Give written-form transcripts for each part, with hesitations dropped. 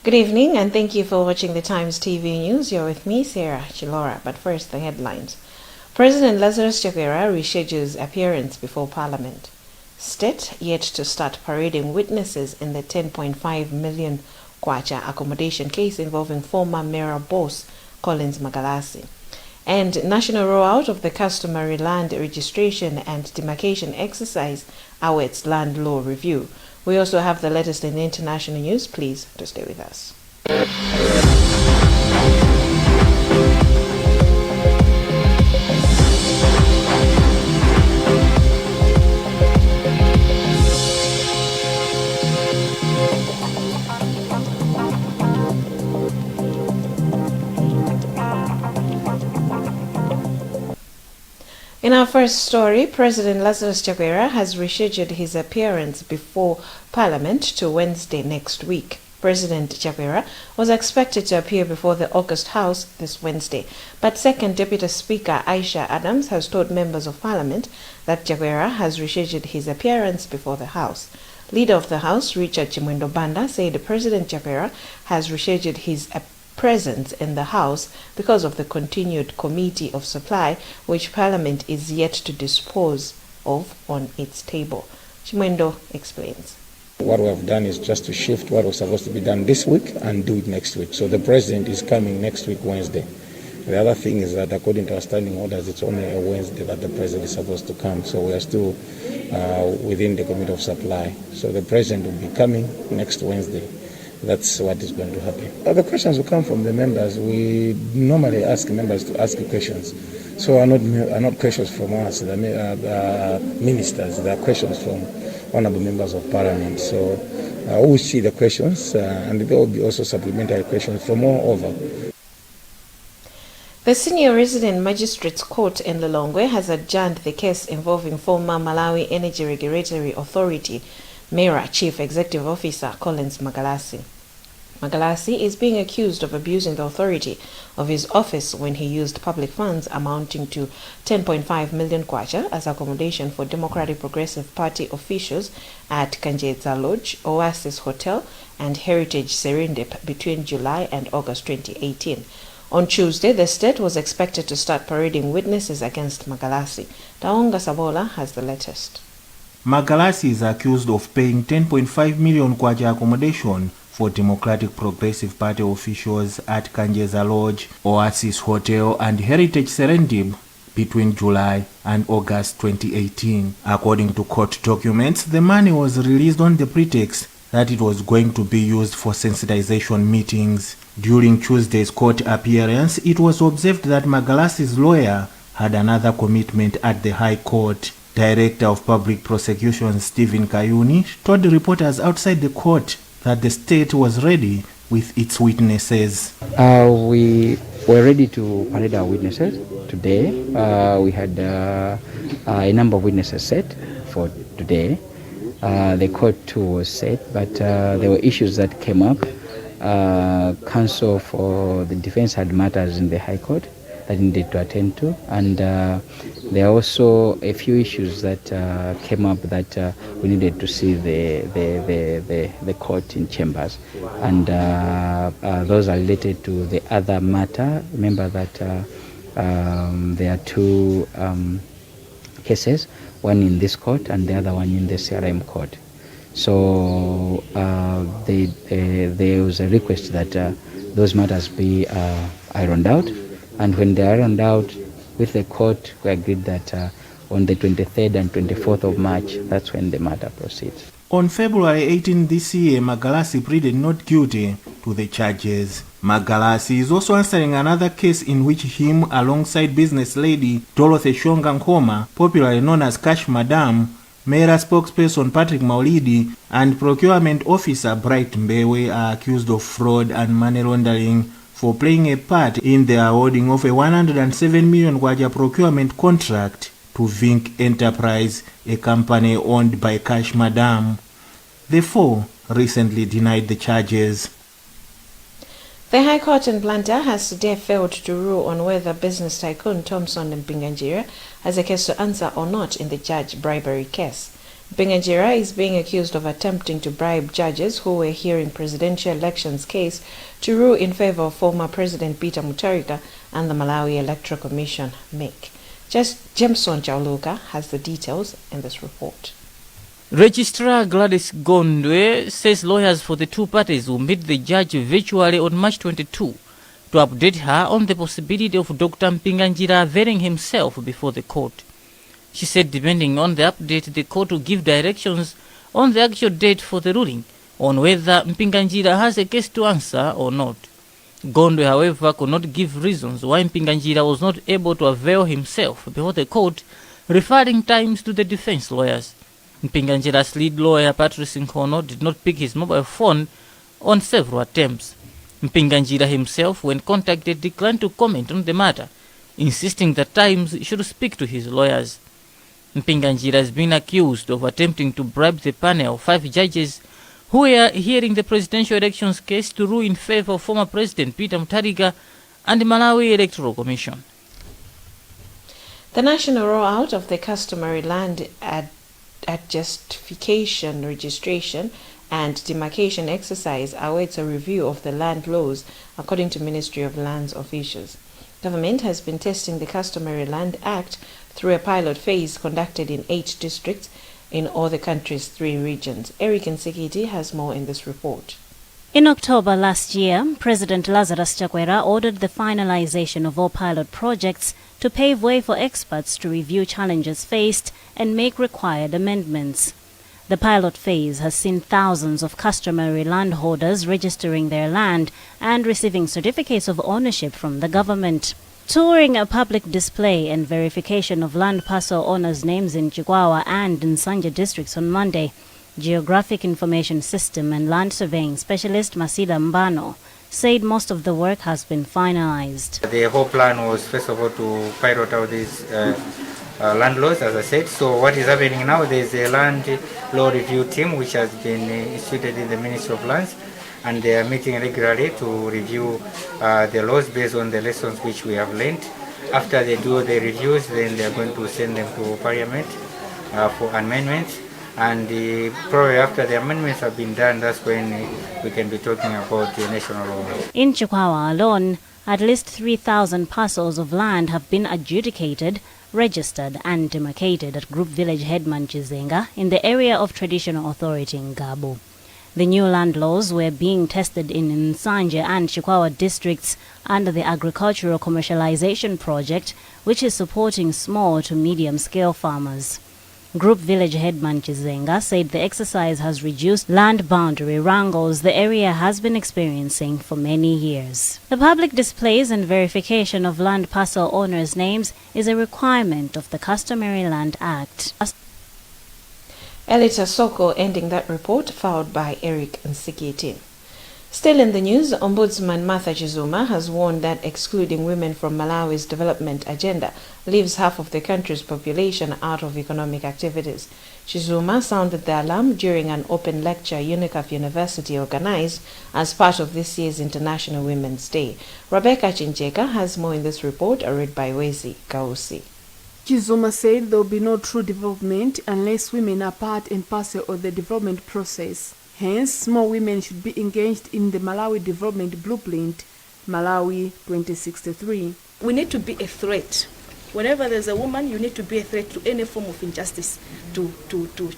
Good evening and thank you for watching the Times TV News. You're with me, Sarah Chilora. But first, the headlines. President Lazarus Chakwera reschedules appearance before Parliament. State yet to start parading witnesses in the 10.5 million kwacha accommodation case involving former mayor boss Collins Magalasi. And national rollout of the customary land registration and demarcation exercise awaits land law review. We also have the latest in the international news. Please to stay with us. In our first story, President Lazarus Chakwera has rescheduled his appearance before Parliament to Wednesday next week. President Chakwera was expected to appear before the August House this Wednesday, but Second Deputy Speaker Aisha Adams has told members of Parliament that Chakwera has rescheduled his appearance before the House. Leader of the House, Richard Chimwendo Banda, said President Chakwera has rescheduled his presence in the House because of the continued Committee of Supply, which Parliament is yet to dispose of on its table. Chimwendo explains. What we have done is just to shift what was supposed to be done this week and do it next week. So the President is coming next week, Wednesday. The other thing is that according to our standing orders, it's only a Wednesday that the President is supposed to come. So we are still within the Committee of Supply. So the President will be coming next Wednesday. That's what is going to happen. The questions will come from the members. We normally ask members to ask questions. So are not questions from us, the ministers. They are questions from honorable members of Parliament. So we will see the questions, and there will be also supplementary questions from all over. The Senior Resident Magistrates Court in Lilongwe has adjourned the case involving former Malawi Energy Regulatory Authority MERA Chief Executive Officer Collins Magalasi. Magalasi is being accused of abusing the authority of his office when he used public funds amounting to 10.5 million kwacha as accommodation for Democratic Progressive Party officials at Kanjetsa Lodge, Oasis Hotel and Heritage Serendip between July and August 2018. On Tuesday, the state was expected to start parading witnesses against Magalasi. Taonga Sabola has the latest. Magalasi is accused of paying 10.5 million kwacha accommodation for Democratic Progressive Party officials at Kanjeza Lodge, Oasis Hotel and Heritage Serendip between July and August 2018. According to court documents, the money was released on the pretext that it was going to be used for sensitization meetings. During Tuesday's court appearance, it was observed that Magalasi's lawyer had another commitment at the High Court. Director of Public Prosecution Stephen Kayuni told reporters outside the court that the state was ready with its witnesses. We were ready to parade our witnesses today. We had a number of witnesses set for today. The court too was set, but there were issues that came up. Counsel for the defense had matters in the High Court that needed to attend to, and there are also a few issues that came up that we needed to see the court in chambers, and those are related to the other matter. Remember that there are two cases, one in this court and the other one in the CRM court. So there was a request that those matters be ironed out. And when they are ironed out with the court, we agreed that on the 23rd and 24th of March, that's when the matter proceeds. On February 18 this year, Magalasi pleaded not guilty to the charges. Magalasi is also answering another case in which him, alongside business lady Dorothy Shonga Nkoma, popularly known as Cash Madam, Mayor spokesperson Patrick Maulidi, and procurement officer Bright Mbewe are accused of fraud and money laundering for playing a part in the awarding of a 107 million kwacha procurement contract to Vink Enterprise, a company owned by Cash Madam. The four recently denied the charges. The High Court in Blantyre has today failed to rule on whether business tycoon Thomson Mpinganjira has a case to answer or not in the judge bribery case. Mpinganjira is being accused of attempting to bribe judges who were hearing presidential elections case to rule in favor of former President Peter Mutharika and the Malawi Electoral Commission, MEC. Just Jameson Chauluka has the details in this report. Registrar Gladys Gondwe says lawyers for the two parties will meet the judge virtually on March 22 to update her on the possibility of Dr. Mpinganjira availing himself before the court. She said depending on the update, the court will give directions on the actual date for the ruling on whether Mpinganjira has a case to answer or not. Gondwe, however, could not give reasons why Mpinganjira was not able to avail himself before the court, referring times to the defense lawyers. Mpinganjira's lead lawyer, Patrice Nkhani, did not pick his mobile phone on several attempts. Mpinganjira himself, when contacted, declined to comment on the matter, insisting that Times should speak to his lawyers. Mpinganjira has been accused of attempting to bribe the panel of 5 judges who were hearing the presidential elections case to rule in favor of former President Peter Mutharika and the Malawi Electoral Commission. The national rollout of the customary land adjustification, registration and demarcation exercise awaits a review of the land laws, according to Ministry of Lands officials. Government has been testing the Customary Land Act through a pilot phase conducted in 8 districts in all the country's 3 regions. Eric Nsikiti has more in this report. In October last year, President Lazarus Chakwera ordered the finalization of all pilot projects to pave way for experts to review challenges faced and make required amendments. The pilot phase has seen thousands of customary landholders registering their land and receiving certificates of ownership from the government. Touring a public display and verification of land parcel owners' names in Mibawa and Nsanje districts on Monday, Geographic Information System and Land Surveying Specialist Masida Mbano said most of the work has been finalized. The whole plan was, first of all, to pilot out these land laws, as I said. So what is happening now, there is a land law review team which has been instituted in the Ministry of Lands, and they are meeting regularly to review the laws based on the lessons which we have learned. After they do the reviews, then they are going to send them to Parliament for amendments. And probably after the amendments have been done, that's when we can be talking about the national law. In Mibawa alone, at least 3,000 parcels of land have been adjudicated, registered and demarcated at Group Village Headman Chizenga in the area of Traditional Authority in Gabo. The new land laws were being tested in Nsanje and Chikwawa districts under the Agricultural Commercialization Project, which is supporting small to medium-scale farmers. Group Village Headman Chizenga said the exercise has reduced land boundary wrangles the area has been experiencing for many years. The public displays and verification of land parcel owners' names is a requirement of the Customary Land Act. Elita Soko ending that report, followed by Eric Nsikiti. Still in the news, Ombudsman Martha Chizuma has warned that excluding women from Malawi's development agenda leaves half of the country's population out of economic activities. Chizuma sounded the alarm during an open lecture UNICAF University organized as part of this year's International Women's Day. Rebecca Chincheka has more in this report, read by Wezi Kausi. Chizuma said there will be no true development unless women are part and parcel of the development process. Hence, more women should be engaged in the Malawi Development Blueprint, Malawi 2063. We need to be a threat. Whenever there's a woman, you need to be a threat to any form of injustice to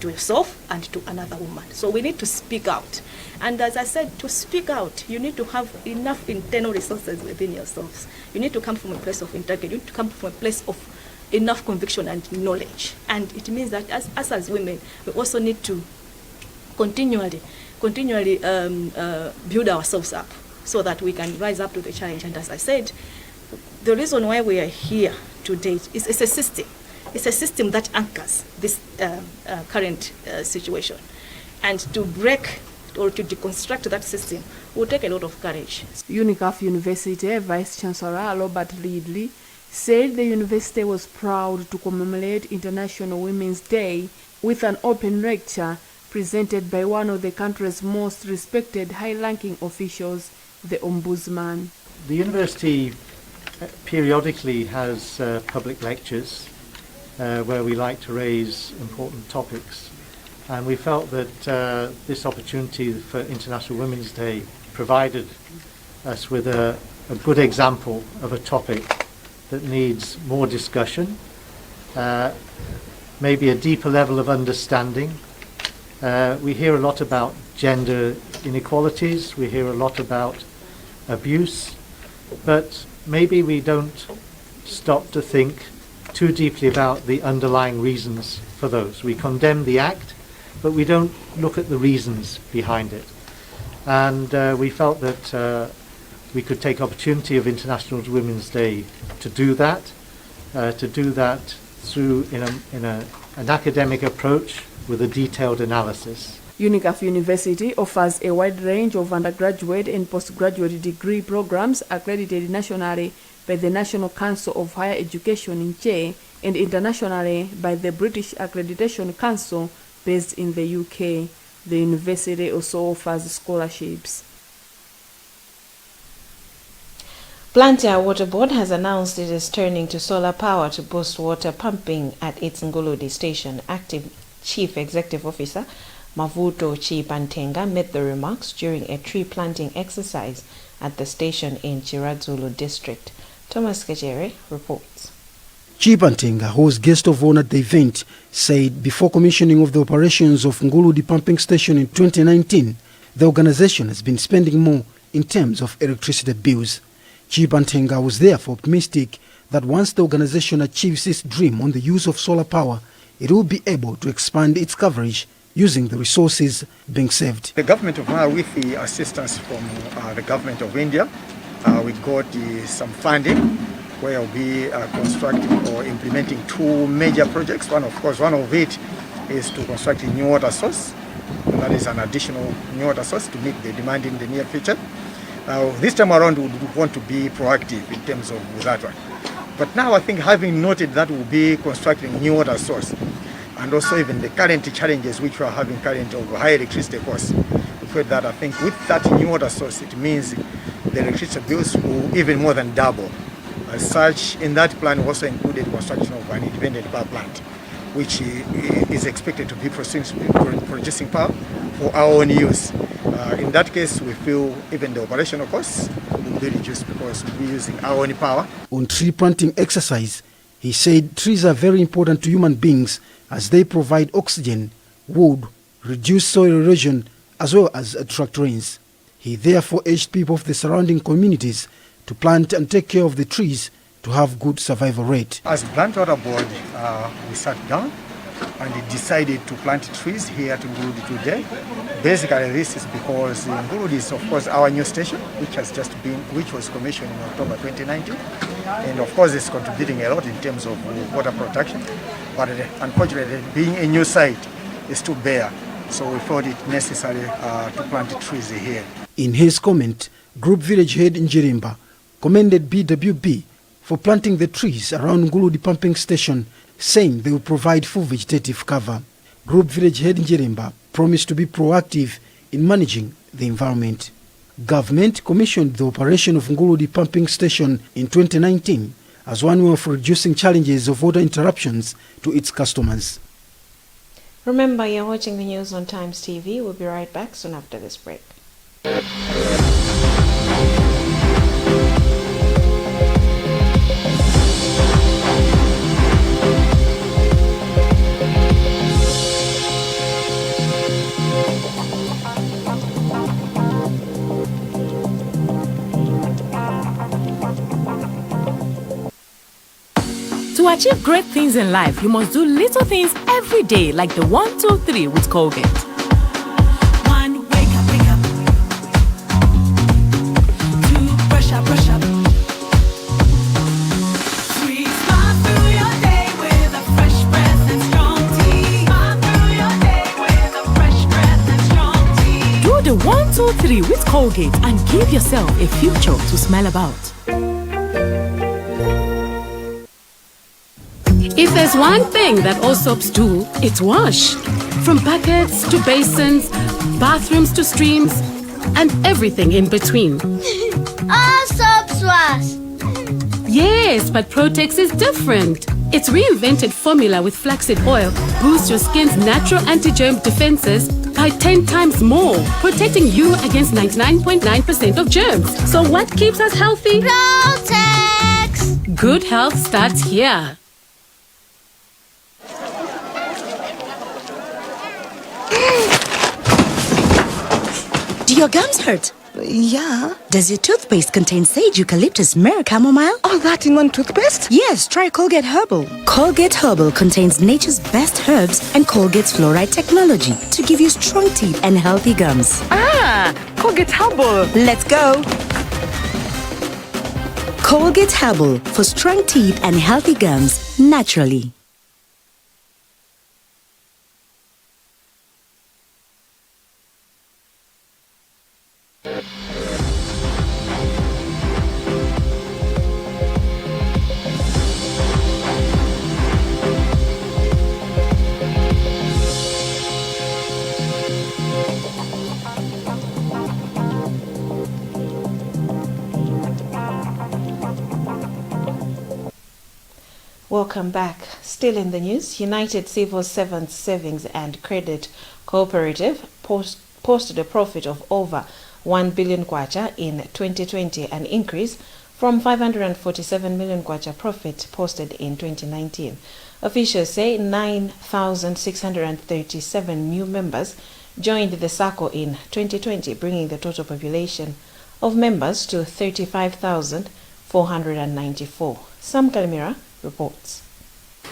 yourself and to another woman. So we need to speak out. And as I said, to speak out, you need to have enough internal resources within yourselves. You need to come from a place of integrity. You need to come from a place of enough conviction and knowledge. And it means that as women, we also need to continually build ourselves up so that we can rise up to the challenge. And as I said, the reason why we are here today is it's a system. It's a system that anchors this current situation. And to break or to deconstruct that system will take a lot of courage. UNICAF University Vice Chancellor Robert Leadley said the university was proud to commemorate International Women's Day with an open lecture presented by one of the country's most respected high-ranking officials, the Ombudsman. The university periodically has public lectures where we like to raise important topics. And we felt that this opportunity for International Women's Day provided us with a good example of a topic that needs more discussion, maybe a deeper level of understanding. We hear a lot about gender inequalities, we hear a lot about abuse, but maybe we don't stop to think too deeply about the underlying reasons for those. We condemn the act, but we don't look at the reasons behind it. And we felt that we could take opportunity of International Women's Day to do that through an academic approach with a detailed analysis. UNICAF University offers a wide range of undergraduate and postgraduate degree programs accredited nationally by the National Council of Higher Education in CHE and internationally by the British Accreditation Council based in the UK. The university also offers scholarships. Blantyre Water Board has announced it is turning to solar power to boost water pumping at its Nguludi station. Acting Chief Executive Officer Mavuto Chipantenga made the remarks during a tree planting exercise at the station in Chiradzulu district. Thomas Kajere reports. Chipantenga, who was guest of honor at the event, said before commissioning of the operations of Nguludi pumping station in 2019, the organization has been spending more in terms of electricity bills. Chipantenga was therefore optimistic that once the organization achieves its dream on the use of solar power, it will be able to expand its coverage using the resources being saved. The government of Malawi, with the assistance from the government of India, we got some funding where we'll be constructing or implementing two major projects. One of it is to construct a new water source, and that is an additional new water source to meet the demand in the near future. This time around we would want to be proactive in terms of that one. But now I think, having noted that we'll be constructing a new water source and also even the current challenges which we are having currently of high electricity costs, we feel that I think with that new water source it means the electricity bills will even more than double. As such, in that plan we also included construction of an independent power plant, which is expected to be producing power for our own use. In that case, we feel even the operational costs will be reduced because we'll be using our own power. On tree planting exercise, he said trees are very important to human beings as they provide oxygen, wood, reduce soil erosion, as well as attract rains. He therefore urged people of the surrounding communities to plant and take care of the trees to have good survival rate. As Blantyre Water Board, we sat down and decided to plant trees here to Nguludi today. Basically, this is because Nguludi is, of course, our new station, which was commissioned in October 2019, and of course, it's contributing a lot in terms of water protection. But unfortunately, being a new site is too bare, so we thought it necessary to plant trees here. In his comment, Group Village Head Njirimba commended BWB for planting the trees around Nguludi pumping station, saying they will provide full vegetative cover. Group Village Head Njirimba promised to be proactive in managing the environment. Government commissioned the operation of Nguludi pumping station in 2019 as one way of reducing challenges of water interruptions to its customers. Remember, you're watching the news on Times TV. We'll be right back soon after this break. To achieve great things in life, you must do little things every day, like the 1, 2, 3 with Colgate. 1, wake up, wake up. 2, brush up, brush up. 3, smile through your day with a fresh breath and strong tea. Smile through your day with a fresh breath and strong tea. Do the 1, 2, 3 with Colgate and give yourself a future to smile about. If there's one thing that all soaps do, it's wash. From buckets to basins, bathrooms to streams, and everything in between. All soaps wash. Yes, but Protex is different. Its reinvented formula with flaxseed oil boosts your skin's natural anti-germ defenses by 10 times more, protecting you against 99.9% of germs. So what keeps us healthy? Protex! Good health starts here. Do your gums hurt? Yeah. Does your toothpaste contain sage, eucalyptus, myrrh, chamomile? All that in one toothpaste? Yes, try Colgate Herbal. Colgate Herbal contains nature's best herbs and Colgate's fluoride technology to give you strong teeth and healthy gums. Ah, Colgate Herbal. Let's go. Colgate Herbal for strong teeth and healthy gums naturally. Welcome back. Still in the news, United Civil Servants Savings and Credit Cooperative posted a profit of over 1 billion kwacha in 2020, an increase from 547 million kwacha profit posted in 2019. Officials say 9,637 new members joined the SACCO in 2020, bringing the total population of members to 35,494. Sam Kalimira reports.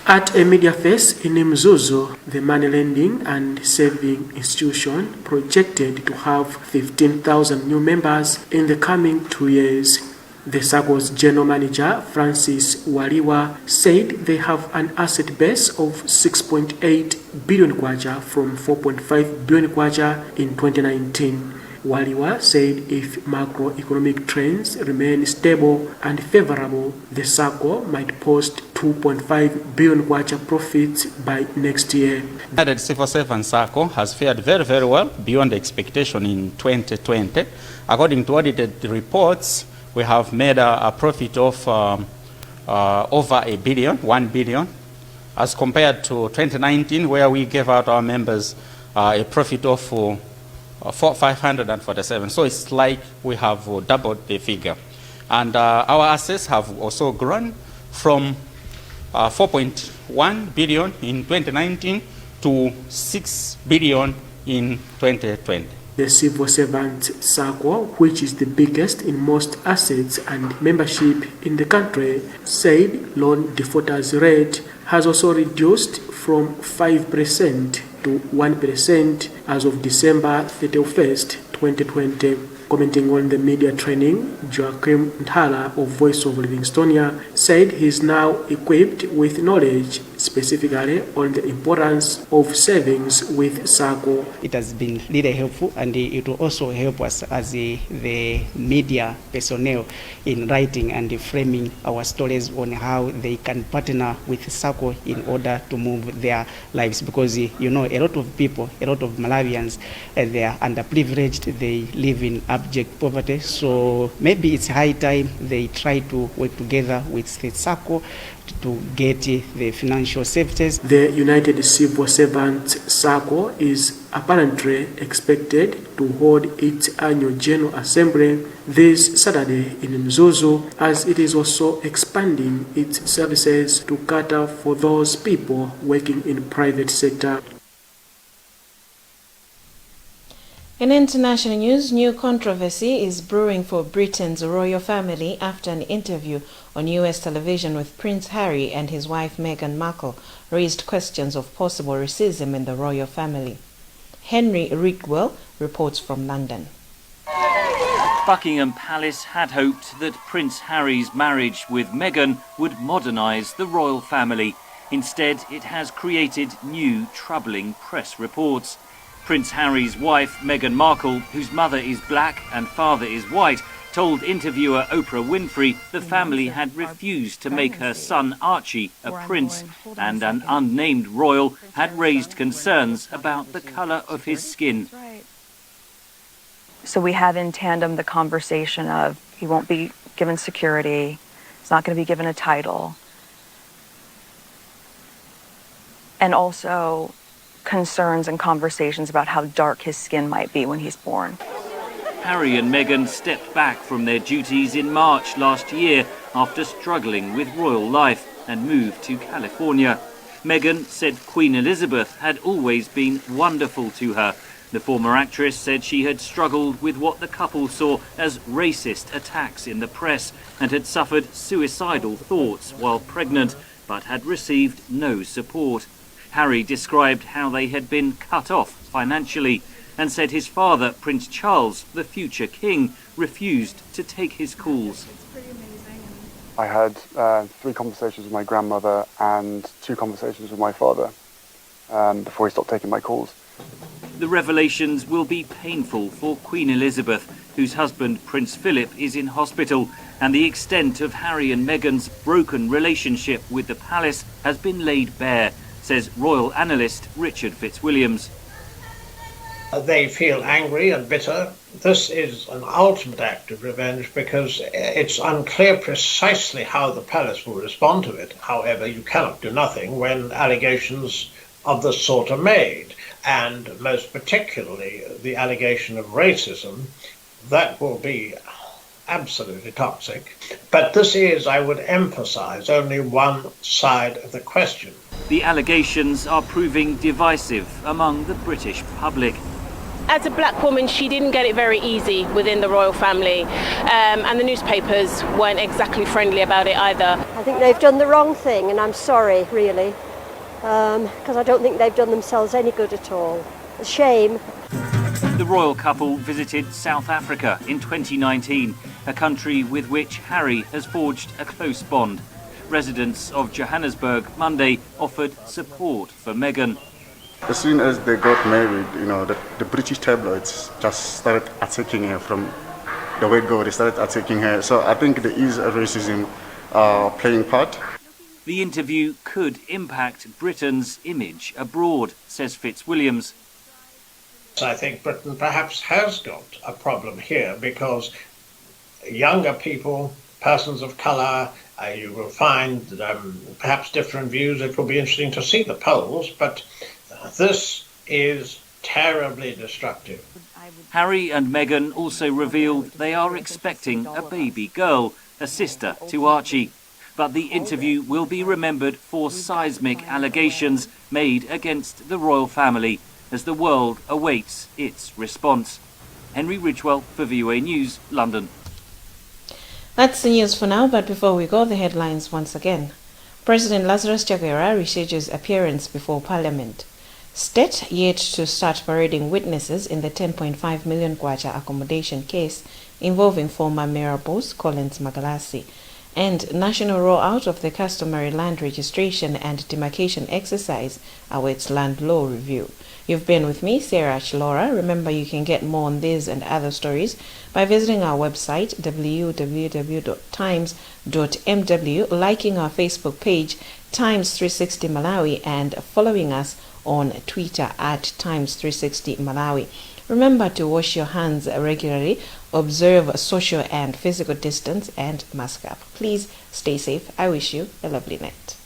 At a media fest in Mzuzu, the money lending and saving institution projected to have 15,000 new members in the coming 2 years. The SACCO's general manager, Francis Waliwa, said they have an asset base of 6.8 billion kwacha from 4.5 billion kwacha in 2019. Waliwa said if macroeconomic trends remain stable and favorable, the SACCO might post 2.5 billion kwacha profits by next year. United Civil Servants SACCO has fared very, very well beyond expectation in 2020. According to audited reports, we have made a profit of over 1 billion, as compared to 2019, where we gave out our members a profit of 547. So it's like we have doubled the figure. And our assets have also grown from 4.1 billion in 2019 to 6 billion in 2020. The Civil Servant SACCO, which is the biggest in most assets and membership in the country, said loan defaulters rate has also reduced from 5% to 1% as of December 31st, 2020. Commenting on the media training, Joachim Nthala of Voice of Livingstonia said he is now equipped with knowledge specifically on the importance of savings with SACCO. It has been really helpful, and it will also help us as the media personnel in writing and framing our stories on how they can partner with SACCO in order to move their lives, because a lot of people, a lot of Malawians, they are underprivileged, they live in abject poverty, so maybe it's high time they try to work together with the SACCO to get the financial safeties. The United Civil Servants SACCO is apparently expected to hold its annual General Assembly this Saturday in Mzuzu, as it is also expanding its services to cater for those people working in the private sector. In international news, new controversy is brewing for Britain's royal family after an interview on US television with Prince Harry and his wife Meghan Markle raised questions of possible racism in the royal family. Henry Rigwell reports from London. Buckingham Palace had hoped that Prince Harry's marriage with Meghan would modernise the royal family. Instead, it has created new troubling press reports. Prince Harry's wife, Meghan Markle, whose mother is black and father is white, told interviewer Oprah Winfrey the family had refused to make her son Archie a prince, and an unnamed royal had raised concerns about the colour of his skin. So we have in tandem the conversation of he won't be given security, he's not going to be given a title. and also concerns and conversations about how dark his skin might be when he's born. Harry and Meghan stepped back from their duties in March last year after struggling with royal life and moved to California. Meghan said Queen Elizabeth had always been wonderful to her. The former actress said she had struggled with what the couple saw as racist attacks in the press and had suffered suicidal thoughts while pregnant, but had received no support. Harry described how they had been cut off financially and said his father, Prince Charles, the future king, refused to take his calls. I had 3 conversations with my grandmother and 2 conversations with my father before he stopped taking my calls. The revelations will be painful for Queen Elizabeth, whose husband, Prince Philip, is in hospital, and the extent of Harry and Meghan's broken relationship with the palace has been laid bare, says royal analyst Richard Fitzwilliams. They feel angry and bitter. This is an ultimate act of revenge because it's unclear precisely how the palace will respond to it. However, you cannot do nothing when allegations of this sort are made, and most particularly the allegation of racism. That will be absolutely toxic. But this is, I would emphasize, only one side of the question. The allegations are proving divisive among the British public. As a black woman, she didn't get it very easy within the royal family, and the newspapers weren't exactly friendly about it either. I think they've done the wrong thing, and I'm sorry, really, because I don't think they've done themselves any good at all. A shame. The royal couple visited South Africa in 2019, a country with which Harry has forged a close bond. Residents of Johannesburg Monday offered support for Meghan. As soon as they got married, the British tabloids just started attacking her from the word-go. They started attacking her. So I think there is a racism playing part. The interview could impact Britain's image abroad, says Fitzwilliams. I think Britain perhaps has got a problem here because younger people, persons of colour, you will find perhaps different views. It will be interesting to see the polls, but this is terribly destructive. Harry and Meghan also revealed they are expecting a baby girl, a sister to Archie. But the interview will be remembered for seismic allegations made against the royal family as the world awaits its response. Henry Ridgewell for VOA News, London. That's the news for now, but before we go, the headlines once again. President Lazarus Chakwera reschedules appearance before Parliament. State yet to start parading witnesses in the 10.5 million kwacha accommodation case involving former mayor boss Collins Magalasi. And national rollout of the customary land registration and demarcation exercise awaits land law review. You've been with me, Sarah Chilora. Remember, you can get more on these and other stories by visiting our website, www.times.mw, liking our Facebook page, Times360 Malawi, and following us on Twitter at Times360 Malawi. Remember to wash your hands regularly, observe social and physical distance, and mask up. Please stay safe. I wish you a lovely night.